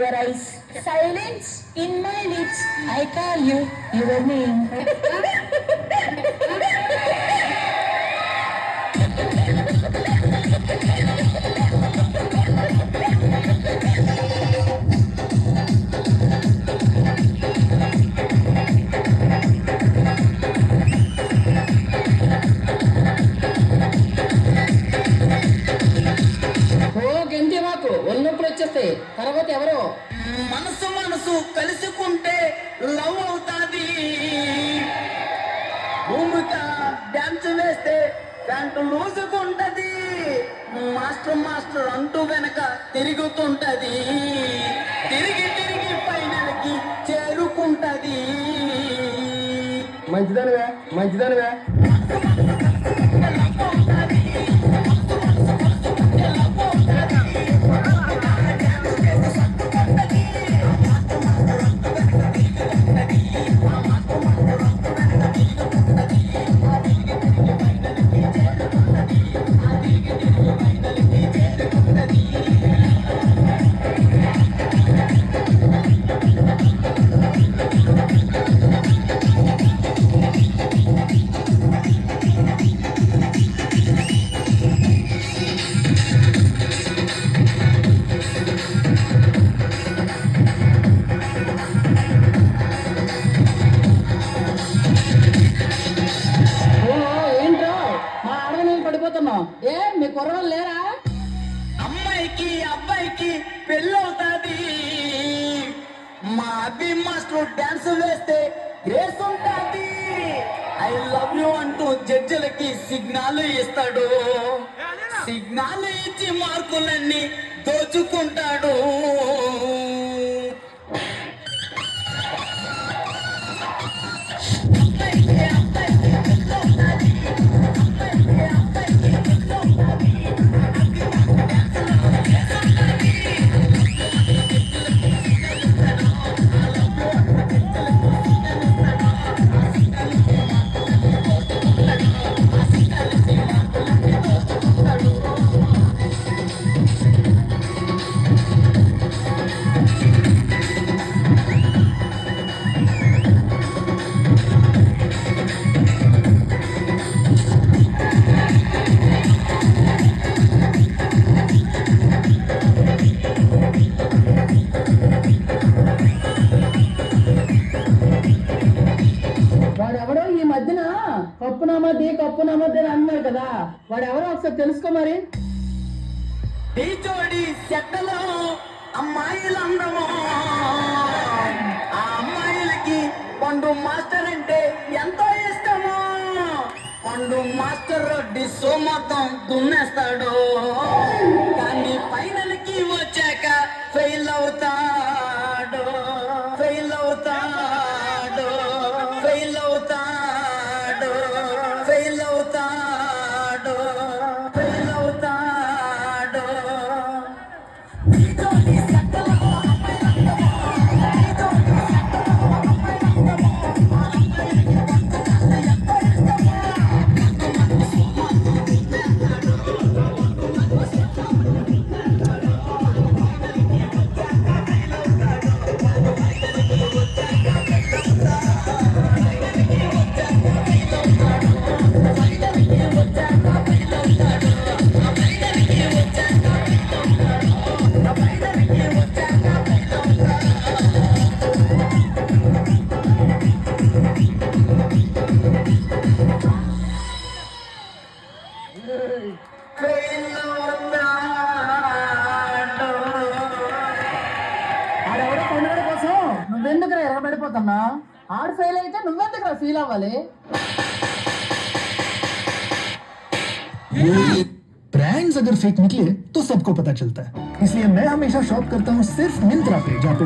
your eyes. Silence in my lips. I call you your name. గంజి మాకు ఒళ్ళొప్పులు వచ్చేస్తాయి. తర్వాత ఎవరో మనసు మనసు కలుసుకుంటే లవ్ అవుతాది. భూమిక డాన్స్ వేస్తే ప్యాంటు లూజుకుంటది. మాస్టర్ మాస్టర్ అంటూ వెనక తిరుగుతుంటది. తిరిగి తిరిగి ఫైనల్ కి చేరుకుంటది. మంచిదానివే మంచిదానివే. ఏ మీ కుర్రవాళ్ళు లేరా? అమ్మాయికి అబ్బాయికి పెళ్ళవుతాది. మా అభి మాస్టర్ డాన్స్ వేస్తే గ్రేస్ ఉంటాది. ఐ లవ్ యూ అంటూ జడ్జిలకి సిగ్నల్ ఇస్తాడు. సిగ్నల్ ఇచ్చి మార్కులన్నీ దోచుకుంటాడు. వాడెవడో ఈ మధ్యన కప్పు నమ్మద్ది అని అన్నారు కదా, వాడెవరో ఒకసారి తెలుసుకో మరి. ఈ జోడి చెట్టలో అమ్మాయిలందమో. ఆ అమ్మాయిలకి పండు మాస్టర్ అంటే ఎంతో ఇష్టమో. పండు మాస్టర్ డిస్సో మొత్తం దున్నేస్తాడు. కానీ ఫైనల్ కి వచ్చాక ఫెయిల్ అవుతాడు. ఫెయిల్ అవుతాడు. ఫెయిల్ అవుతాడు. ఫెయిల్ అవుతాడు. ఫెయిల్ అవుతాడు. ఆడెవడో కొనుగోలు కోసం నువ్వెందుకు ఎరగబడిపోతున్నా? ఆడు ఫెయిల్ అయితే నువ్వెందుకు ఫీల్ అవ్వాలి? ब्रांड्स अगर फेक निकले तो सबको पता चलता है, इसलिए मैं हमेशा शॉप करता हूँ सिर्फ मिंत्रा पे, जहाँ पे